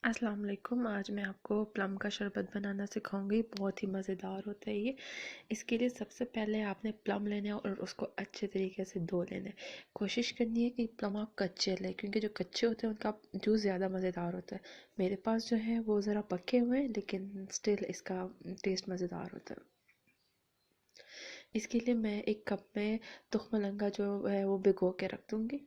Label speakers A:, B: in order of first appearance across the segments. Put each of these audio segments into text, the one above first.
A: अस्सलाम वालेकुम। आज मैं आपको प्लम का शरबत बनाना सिखाऊंगी। बहुत ही मज़ेदार होता है ये। इसके लिए सबसे पहले आपने प्लम लेने हैं और उसको अच्छे तरीके से धो लेना है। कोशिश करनी है कि प्लम आप कच्चे लें, क्योंकि जो कच्चे होते हैं उनका जूस ज़्यादा मज़ेदार होता है। मेरे पास जो है वो ज़रा पके हुए हैं, लेकिन स्टिल इसका टेस्ट मज़ेदार होता है। इसके लिए मैं एक कप में तुख्म लंगा जो है वो भिगो के रख दूँगी।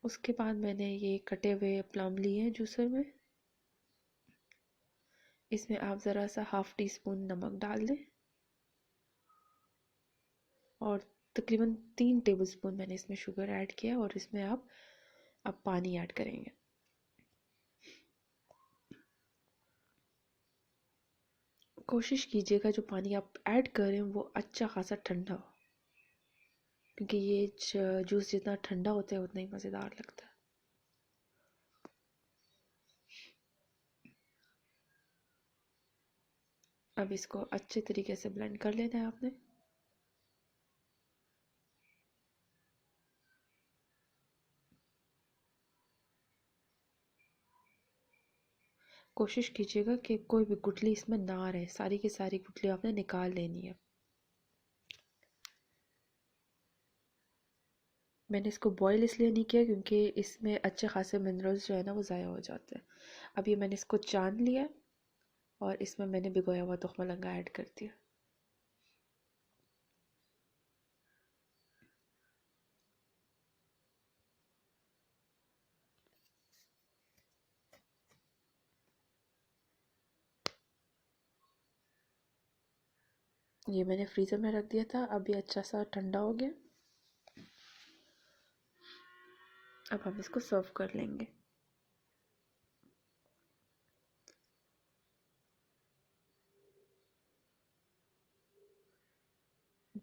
A: उसके बाद मैंने ये कटे हुए प्लम लिए हैं जूसर में। इसमें आप ज़रा सा हाफ़ टी स्पून नमक डाल दें और तकरीबन 3 टेबलस्पून मैंने इसमें शुगर ऐड किया, और इसमें आप अब पानी ऐड करेंगे। कोशिश कीजिएगा जो पानी आप ऐड करें वो अच्छा खासा ठंडा हो, क्योंकि ये जूस जितना ठंडा होता है उतना ही मज़ेदार लगता है। अब इसको अच्छे तरीके से ब्लेंड कर लेना है आपने। कोशिश कीजिएगा कि कोई भी गुठली इसमें ना रहे, सारी की सारी गुठली आपने निकाल लेनी है। मैंने इसको बॉईल इसलिए नहीं किया क्योंकि इसमें अच्छे खासे मिनरल्स जो है ना वो ज़ाया हो जाते हैं। अब ये मैंने इसको छान लिया और इसमें मैंने भिगोया हुआ तुख्म लंगा ऐड कर दिया। ये मैंने फ्रीज़र में रख दिया था। अब ये अच्छा सा ठंडा हो गया। अब हम इसको सर्व कर लेंगे।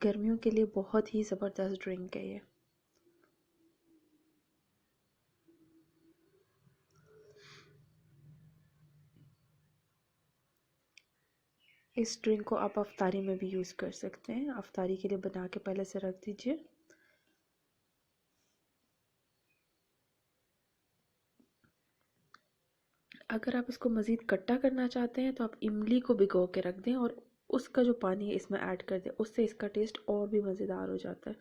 A: गर्मियों के लिए बहुत ही ज़बरदस्त ड्रिंक है ये। इस ड्रिंक को आप अफ्तारी में भी यूज़ कर सकते हैं। अफ्तारी के लिए बना के पहले से रख दीजिए। अगर आप इसको मज़ीद खट्टा करना चाहते हैं तो आप इमली को भिगो के रख दें और उसका जो पानी है इसमें ऐड कर दें, उससे इसका टेस्ट और भी मज़ेदार हो जाता है।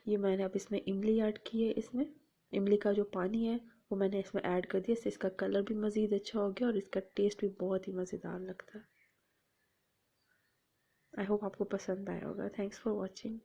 A: ये मैंने अब इसमें इमली ऐड की है। इसमें इमली का जो पानी है वो मैंने इसमें ऐड कर दिया। इससे इसका कलर भी मज़ीद अच्छा हो गया और इसका टेस्ट भी बहुत ही मज़ेदार लगता है। आई होप आपको पसंद आया होगा। Thanks for watching.